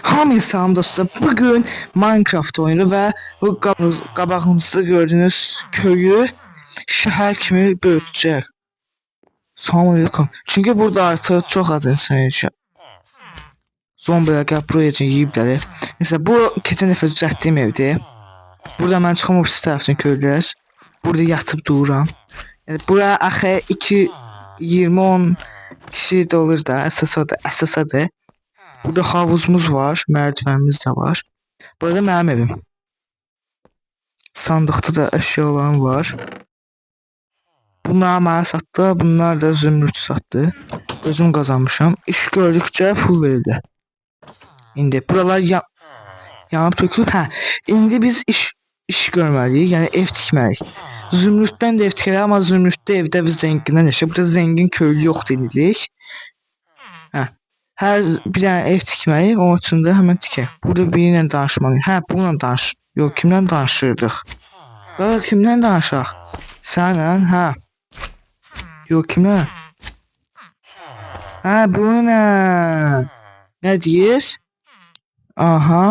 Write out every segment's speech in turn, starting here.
Hamıya salam dostlar. Bugün Minecraft oyunu ve bu qabağınızda gördüğünüz köyü şəhər kimi böyütəcək. Selamünaleyküm. Çünkü burada artık çok az insan yaşıyor. Zombiler gəlib buraya yiyiblər. Mesela bu keçən dəfə düzəltdiyim evdir. Burada mən çıxam o tərəfdən köylülər. Burada yatıp dururam. Yani bura axı 20-10 kişi de olur da əsasadır. Burada havuzumuz var, merdivenimiz de var. Burada mənim evim. Sandıqda da əşyalarım var. Bunlar mənə satdı, bunlar da zümrüt satdı. Özüm qazanmışam. İş gördükçe pul verildi. İndi buralar yanıb tökülüb. Hə, indi biz iş görməliyik, yəni ev tikməliyik. Zümrütdən də ev tikərik, amma zümrütdə evdə biz zəngindən yaşayır. Burada zəngin köylü yoxdur indilik. Hə. Hər bir dənə ev tikməliyik, onun üçün də həmən tikək. Burada biriyle danışmalıyıq. Hə, bununla danış. Yox, kimlə danışırdıq? Daha kimlə danışaq? Sənlə, hə. Yox, kimlə? Hə, bununla. Nə deyir? Aha.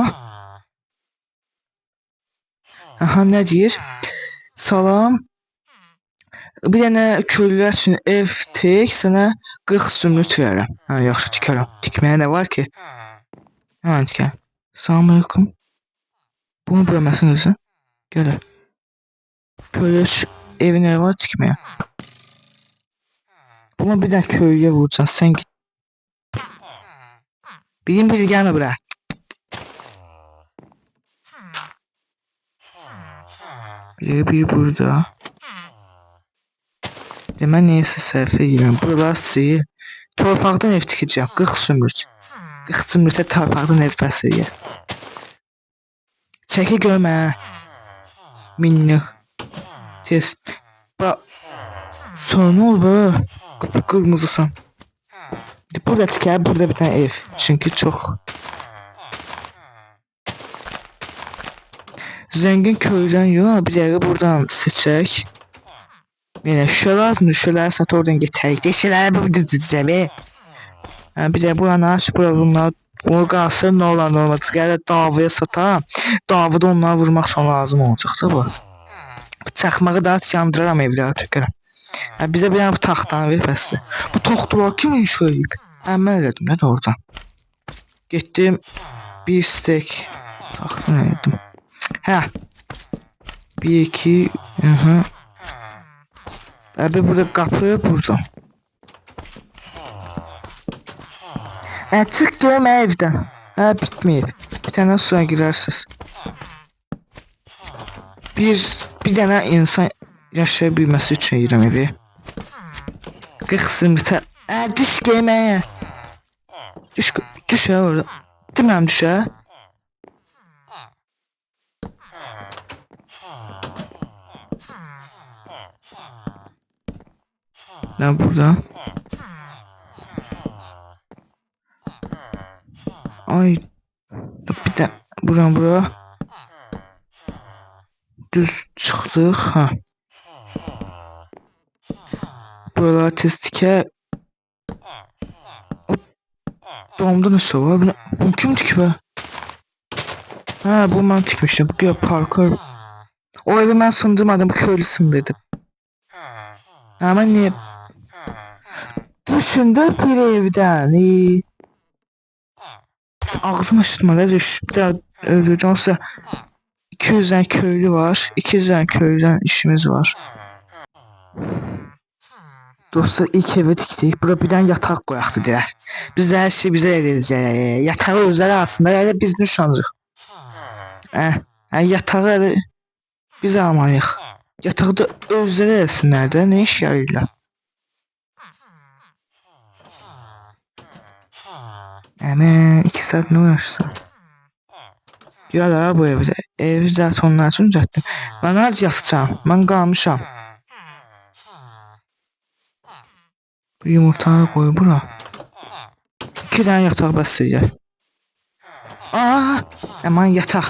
Aha, nə deyir? Salam. Bir dənə köylülər üçün ev tik, sənə 40 zümrüt verərəm. Hə, yaxşı tikərəm. Tikməyə nə var ki? Hemen tikərəm. Selamünaleyküm. Bunu bölməsin özün. Gələ. Köylü evin evi var tikməyə. Buna bir dənə köylüyə vuracaqsan, sən git. Bilim gəlmə bura. Bir burada. Mən neyse səhvə girəm. Buralar sıyır. Torpaqdan ev tikəcəm. 40 zümrüt. 40 zümrütə torpaqdan ev bəs edir. Çəki görmə. Minnik. Tez. Bax. Sonra ol be. Qıpqırmızısan. Burada tikər, burada bir tane ev. Çünkü çok. Zengin köyden yok. Bir dəqiqə buradan seçək. Yine şöyle sat oradan getirək. Deşələri burada düzəcəm. Bir de buranı aç, bunlar bunu qalsın, ne olur ne olmaz. Gələ davaya satam. Davada onları vurmaq üçün lazım olacaq da bu. Çaxmağı da yandıraram evləri tökərəm. Bizə bir dənə bu taxtanı ver bəsdir. Bu taxtalar kim inşa edib? Mən elədim nə də oradan. Getdim bir stek taxta elədim. Hə. 1 2 Abi burada qapı burada. Çıx görmə evdən. Bitməyib. Bir tane suya girersiniz. Bir dənə insan yaşaya bilməsi üçün yiyirəm evi. 40 zümrütə. Düş gəlməyə. Düş orada. Demirəm düş. Ne burada? Ay. Bir de bura. Düz çıxdıq. Ha. Buralar tez tikə. Doğumda nəsə var? Bunu kim tikib be? Ha, bu mən tikmişdim. Bu parkur. O evi mən sındırmadım. Bu köylü sındırdı. Ama niye? Düşündü bir evden. Ağzım açtırma da düş. Bir daha öldüreceğim. Olsa 200 tane köylü var. 200 tane köylüden işimiz var. Dostlar ilk evi tikdik. Bura bir tane yatak koyaqdı deyər. Biz her şeyi bize ederiz. Yatağı özləri aslında biz nişanlıyıq. Yatağı biz almalıyıq. Yatağı da özləri eləsinlər də. Ne iş yarıyla? Hemen 2 saat ne uğraşsın? Diyorlar bu evde. Evi zaten onlar için düzelttim. Ben hadi yatacağım. Ben kalmışam. Bu yumurtaları koy bura. 2 tane yatak bəs Aman yatak.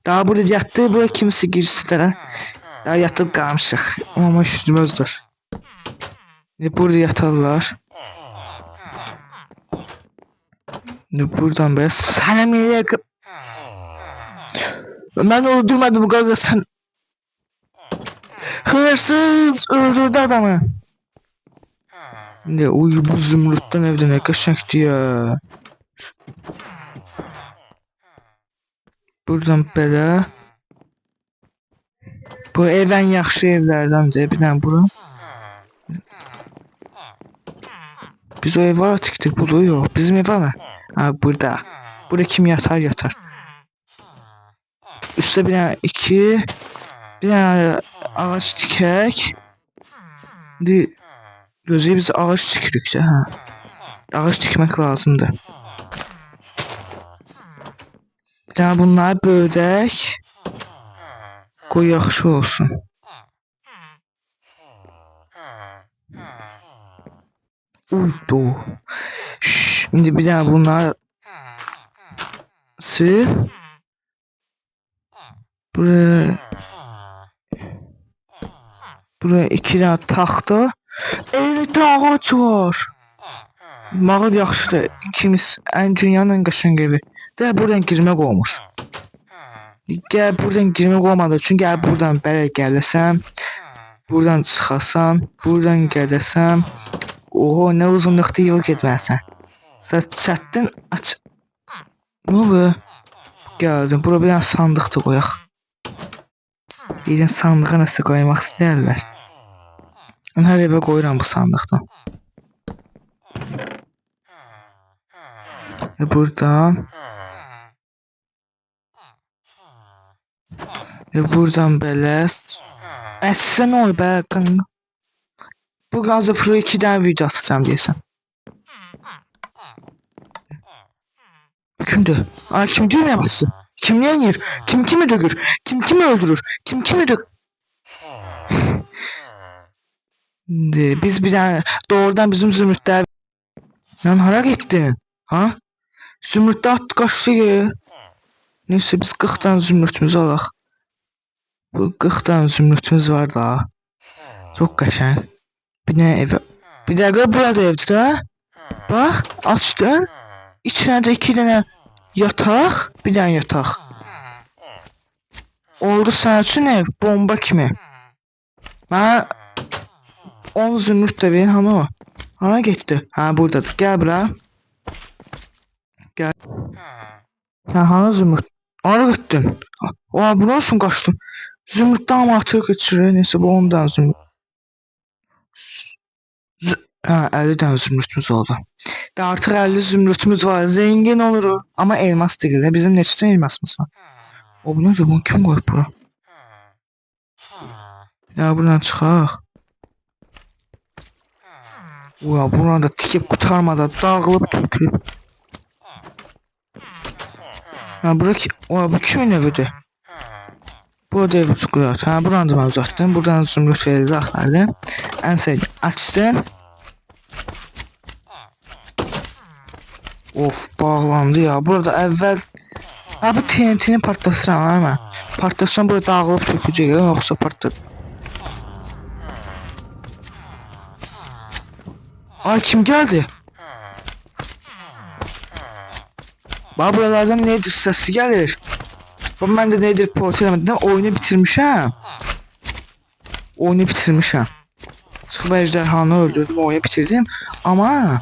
Daha burada yattığı buraya kimisi girsin. Daha yatıp kalmışıq. Ama üşüdümüzdür. Burada yatarlar. Buradan böyle sana yakın. Ben öldürmedim kanka sen. Hırsız öldürdü adamı. Ne uyu bu zümrütten evde ne kaşıktı ya. Buradan belə. Bu ev en yaxşı evlərdəndir. Bir dənə bura. Biz o ev var tikdik. Bu da yok. Bizim ev var mı? Ha burada. Burada kim yatar yatar. Üstte bir dənə iki. Bir dənə ağaç tikək. Gözü biz ağaç tikiriksə ha. Ağaç tikmək lazımdır. Bir dənə bunları böldək. Qoy yaxşı olsun. Uydu. Şimdi bir dənə bunları sil. Buraya iki dənə taxta. Evdə ağac var. Mağıl yaxşıdır. İkimiz dünyanın en qəşəng evi. Də buradan girmək olmuş. Gəl buradan girmək olmadı. Çünki gəl buradan belə gələsəm. Buradan çıxasan. Buradan gələsəm. Oho nə uzunluqda yol getməlisən. Sən çətdin aç. Ne bu? Gəldim. Bura bir dənə sandıq da qoyaq. Bir sandığa nasıl koymaq istəyirlər. Mən hər evə qoyuram bu sandıqdan. Buradan. Buradan belə. Əslən ol bə. Bu qazı pro 2-dən video atacağım deyəsən. Kimdir? Ay kim düğmeye bastı? Kim ne yenir? Kim kimi dökür? Kim kimi öldürür? Kim kimi dök? Biz bir tane doğrudan bizim zümrütler. Lan hara gittin? Ha? Zümrütler attı kaçtı ya. Neyse biz 40 tane zümrütümüzü alaq. Bu 40 tane zümrütümüz var da. Çok qəşəng. Bir ne ev. Bir dakika burada evdir ha? Bak açtın. İçine de 2 tane yataq, bir dənə yataq. Oldu sənin üçün ev, bomba kimi. Mənə 10 zümrüt də verin, hanı o? Hana getdi? Ha buradadır, gəl bura. Gəl. Ha hanı zümrüt? Hara getdin? Oha buna üçün qaçdın? Zümrütdən ama atır keçirir, neyse bu 10 dənə zümrüt. Ha 50 tane zümrütümüz oldu. De artık 50 zümrütümüz var. Zengin oluruz. Ama elmas değil. Bizim neçə elmasımız var? O bu nedir? Bunu kim koyup bura? Ya buradan çıxaq. Uya buradan da tikip kurtarmadan dağılıp tökülüp. Ha bura ki... Uya bu kimin evidir? Burada evi tutkuyor. Ha buradan da ben uzattım. Buradan zümrüt veririz axtardı. En sevdiğim. Açtın. Of bağlandı ya. Burada əvvəl bu TNT'ni partlasıram ha mən. Partlasam burada dağılıb tökəcək ya, yoxsa partlar. Ay kim gəldi? Bax buralardan nedir səsi gəlir. Bax mən də nedir portal eləmədən oyunu bitirmişəm. Oyunu bitirmişəm. Çıxıb ejderhanı öldürdüm, oyunu bitirdim. Amma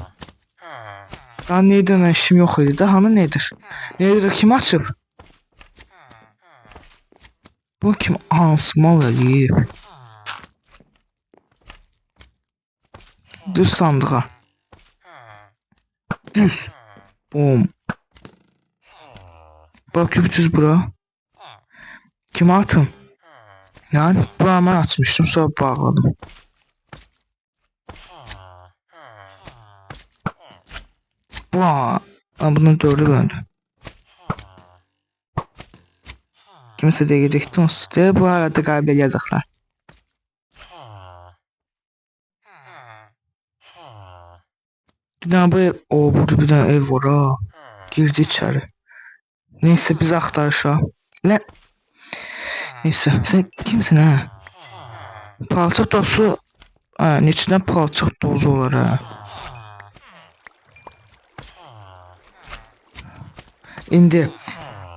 daha neyden işim yok idi. Daha nedir? Nedir kim açıb? Bu kim ansmal eləyib? Düz sandığa. Düz. Bom. Bak düz bura. Kim atım? Yani bura mən açmışdım sonra bağladım. Vaa. Bunun 4'ü böldü. Kimse de gecikti olsun. Bu arada galiba yazıklar. Bir tane bu ev. Oo burada bir tane ev var ha. Girdi içeri. Neyse biz aktarışa. Ne? Neyse sen kimsin ha? Palçıq dozu. Ha neçədən palçıq dozu olar ha? İndi.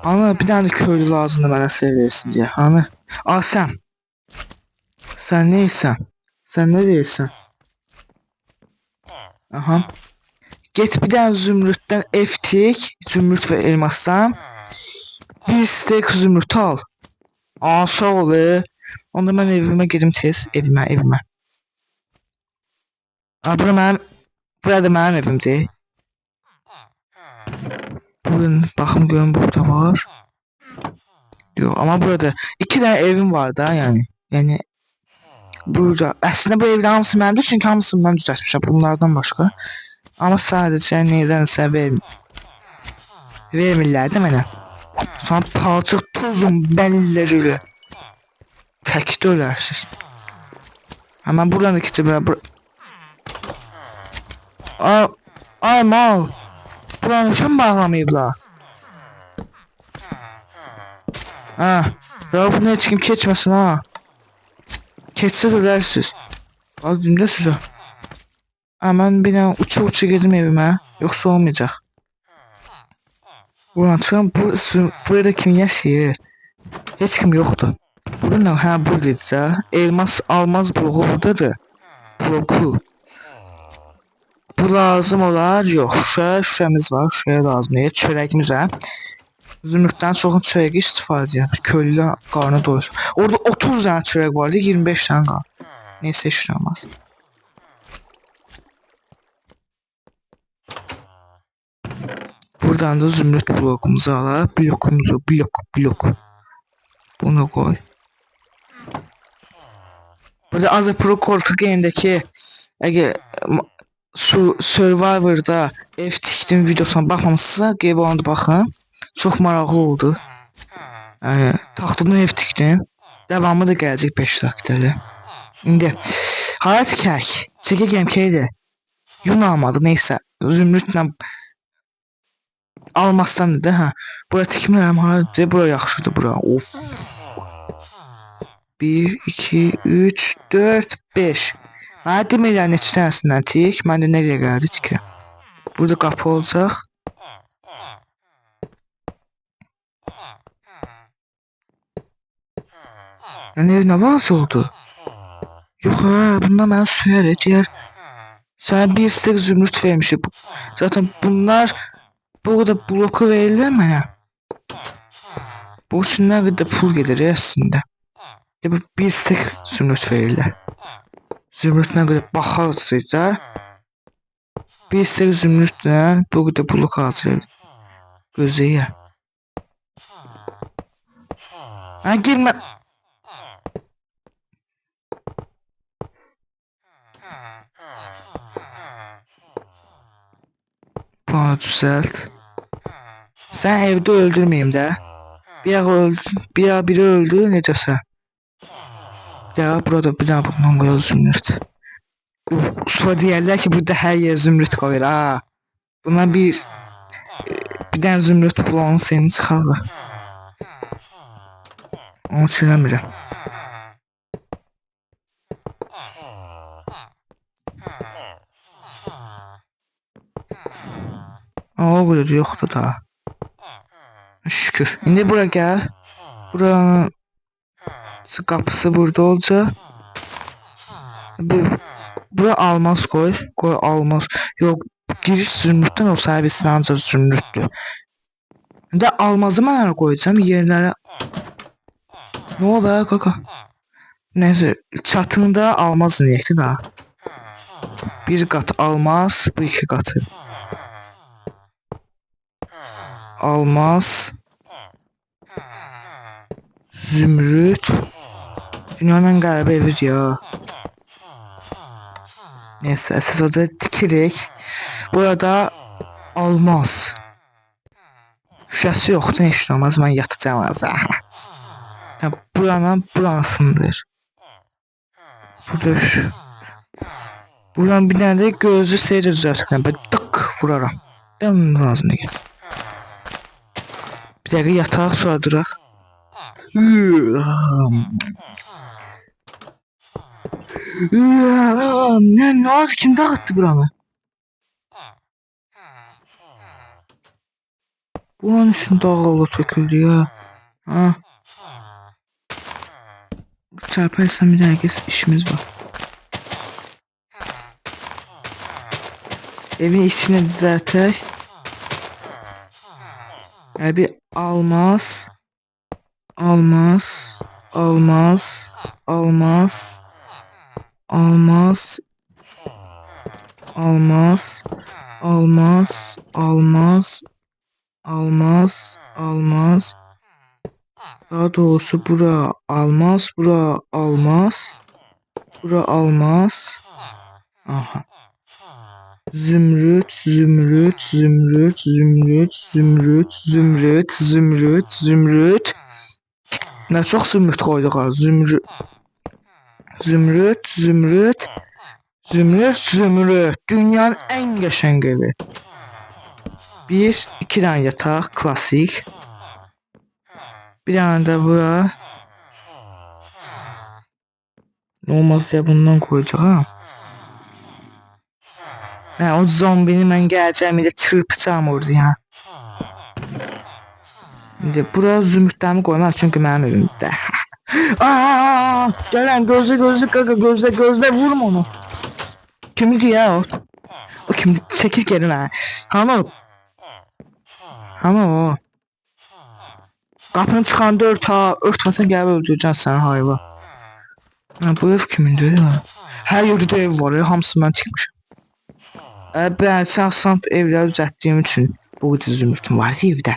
Ana bir tane köylü lazımdı mənə seviyorsun diye. Ana. Aa sen. Sen neysen? Sen ne verirsen? Aha. Get bir tane zümrütten eftik. Zümrüt ve elmastan. Bir stek zümrüt al. Aa sağ ol. Onda mən evime gedim tez. Evime. Aa burada mənim evimdir. Bugün bakım görün burada var. Yok ama burada iki tane evim var da yani. Yani burada aslında bu evlerin hamısı mənimdir çünkü hamısını mən düzəltmişəm bunlardan başqa. Ama sadece neydensə vermirlər də mənə. Sonra palçıq tozum bəlilleriyle. Təkdə ölərsiniz. Hemen buradan da keçib ay mal. Buranı kim bağlamayıblar? Ha. Daha bunu heç kim keçməsin ha. Keçsə ölərsiniz. Aldım da sizə. Hemen bir dənə uça gedim evime. Yoksa olmayacaq. Buradan çıxın. Burada kim yaşayır? Heç kim yoxdur. Burada hə buradaydı. Elmas almaz bloğu buradadır. Bloku. Bu lazım olar. Yox. Şüşəmiz var. Şüşəyə lazım deyil. Çörəyimiz var. Zümrütdən çoxun çörəyi istifadə edirəm. Köylü qarnı doyursun. Orada 30 dənə çörək vardı. 25 dənə qaldı. Neyse işin olmaz. Buradan da zümrüt blokumuzu alaq. Blok. Bunu koy. Burada az pro korku game'deki Survivor'da ev tikdim videosuna baxmamısınızsa qeyb olanda baxın. Çox maraqlı oldu. Taxtadan ev tikdim. Devamı da gələcək 5 dakikada. İndi hara tikək? Çəkə gameplay-dir. Yun almadı neysə. Zümrütlə almazsan dedi ha. Bura tikmirəm haradır. Bura yaxşıdır bura. Of. 1 2 3 4 5. Hə demirlər neçə dənəsindən tik. Mən də nereye gəldik ki? Burada qapı olacaq. Ne var oldu? Yox ha, bunlar mənə söyər deyər. Sənə bir stek zümrüt vermişim. Zaten bunlar bu kadar bloku verirlər mənə. Bu üçün nə qədər pul gelir aslında. Bir stek zümrüt verirlər. Zümrüt nə qədər baxarsınız da. Bir stek zümrütlə bu qədər blok hazırlayır. Gözəyə. Ha girmə. Bana düzelt. Sen evde öldürmeyeyim de. Biri öldü necəsə. Ya burada bir daha bundan koyalım zümrüt. Sonra deyərlər ki burada her yer zümrüt koyur ha. Buna bir tane zümrüt bulanı seni çıxarlar. Onu düşünəmirəm. O qədər yoxdur da. Şükür. İndi bura gəl. Buranın qapısı burada olacaq. Bura almaz koy. Koy almaz. Yox, giriş zümrütdən o servisin ancaq zümrütdür. İndi almazı mən hara qoyacağam yerlərə. Ne o be kaka? Neyse çatında almaz niyekti daha. Bir kat almaz, bu iki katı. Almaz. Zümrüt. Dünyanın qəribə evidir ya. Neyse əsas orada tikirik. Burada almaz. Şüşəsi yoxdur, heç nə olmaz. Mən yatacağım az. Buranısındır. Buradan bir tane de gözlü seyir düzeltirken ben tık vuraram. Demem lazım değil. Bir dakika yatağa sonra durak. Ne oldu, kim dağıttı buranı? Bunun üçün dağılı töküldü ya. Ha, çarparsam bir dənə işimiz var. Evin içine düzeltək. Bir almaz. Almaz. Almaz. Almaz. Almaz. Almaz. Almaz. Almaz. Almaz. Almaz. Daha doğrusu bura almaz. Bura almaz. Bura almaz. Aha. Zümrüt, zümrüt, zümrüt, zümrüt, zümrüt, zümrüt, zümrüt, zümrüt. Ne çok zümrüt koyduk ha. Zümrüt, zümrüt, zümrüt, zümrüt, zümrüt. Dünyanın en qəşəng evi. Bir, iki tane yatak, klasik. Bir tane de bura. Olmaz ya bundan koyacaq ha. O zombini mən gələcəm ilə çırpacağım orada ya. İndi bura zümrütlərimi koymam çünkü mənim evimdə. Gələn gözlə vurma onu. Kimdir ya o? O kimdir? Çəkil gəlin ha. Hanı? Hanı o? Qapını çıxanda örtməsən gəlib öldürəcəksən sən hayva. Bu ev kimindir ya? Hər yerdə ev var ya, hamısı mən çıxmışam. Ben şahsan evləri düzəltdiyim üçün bu qədər zümrütüm var evdə.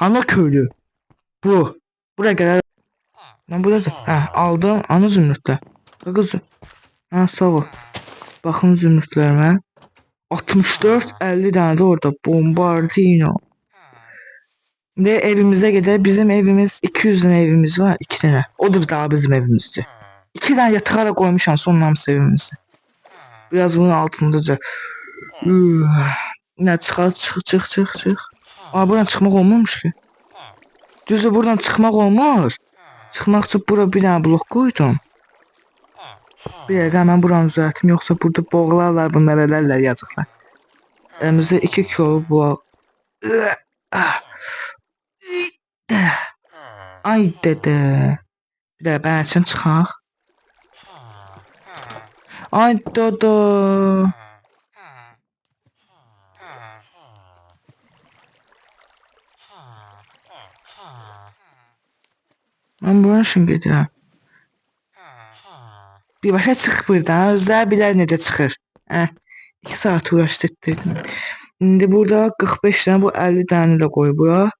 Hanı köylü? Bu. Buraya qədər. Lan buradadır. Aldım. Ana zümrütlər. Qızım. Sağ ol. Baxın zümrütlərimə. 64-50 tane de orada. Bombardino. Ve evimize gider. Bizim evimiz 200 tane evimiz var. 2 tane. O da daha bizim evimizdi. 2 tane yatağa koymuşam son namısı evimizi. Biraz bunun altındaca. Ne çık. Buradan çıkmak olmamış ki. Düzdür buradan çıkmak olmaz. Çıkmak için bura bir tane blok koydum. Bir yerde hemen buranı düzelttim. Yoksa burada boğularlar bunlar elerler yazıklar. Elimizde 2 kilo blok. Ay dede. Bir de ben için çıkaq. Ay dodo. Ben bunun için gedirəm. Bir başa çıx buradan. Özlər bilər necə çıxır. 2 saat uğraşdırdım. İndi burada 45 tane bu 50 tane de koy bura.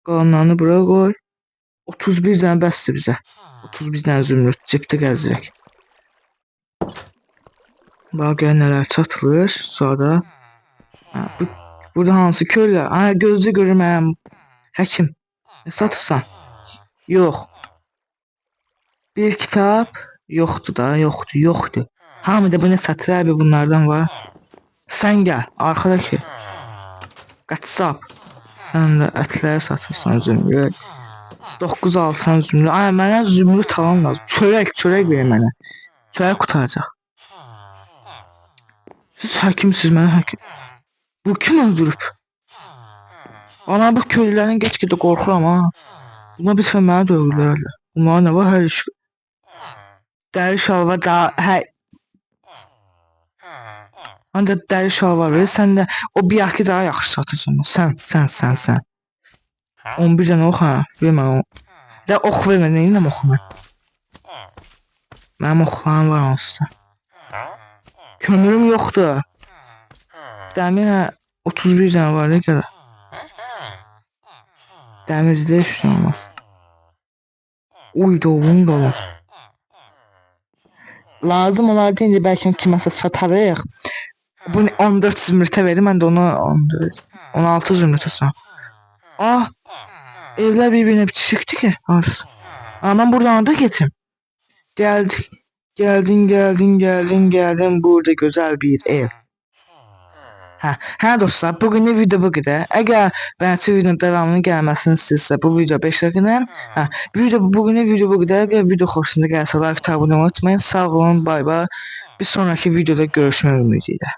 Qalanlarını bura koy. 31 tane bəsdir bizə. 31 tane zümrüt cepdə gəzdirək. Bax gör nələr çatılır. Sonra burada hansı köylər? Gözlə görürəm. Həkim. Satırsan? Yox. Bir kitap yoktu da yoktu. Hamıda bu ne satır abi bunlardan var. Sen gel arkadaki. Qatsap. Sen de etləri satırsan zümrüt. 9 alsan zümrüt. Mənə zümrüt alan lazım. Çörək verin mənə. Çörək qutaracaq. Siz həkimsiz, mən həkim. Bu kim öldürüb? Ana bu köylülərin get-gedə qorxuram ha. Bunlar bir dəfə mənə dövürlərlər. Bunlar nə var? Hər iş. Dəri şalvar daha ancaq dəri şalvar verir. Sən də o biyaki daha yaxşı satırsan. Sən. 11 dənə ox ha. Vermə o. Də ox vermə. Neyinəm oxu mən? Mənim oxlarım var onsuz. Kömürüm yoxdur. Dəmir 31 dənə var da gələ. Dəmirdə heç nə olmaz. Uydu oğlum da var. Lazım olar deyince belki kiməsə satarıq. Bunu 14 zümrütə verir, mən də ona 14, 16 zümrütə sağ. Evlər bir-birinə bitişikdir ki. Mən buradan da geçim. Geldin. Burada güzel bir ev. Dostlar, bugünlük video bu qədər. Əgər bənövçü videonun devamının gəlməsini istəyirsə, bu video 5 dəqiqədən. Bugünlük video bu qədər. Əgər video xoşunuza gəlsə, like, abunə olmayı unutmayın. Sağ olun, bay bay. Bir sonraki videoda görüşmək ümidiyle.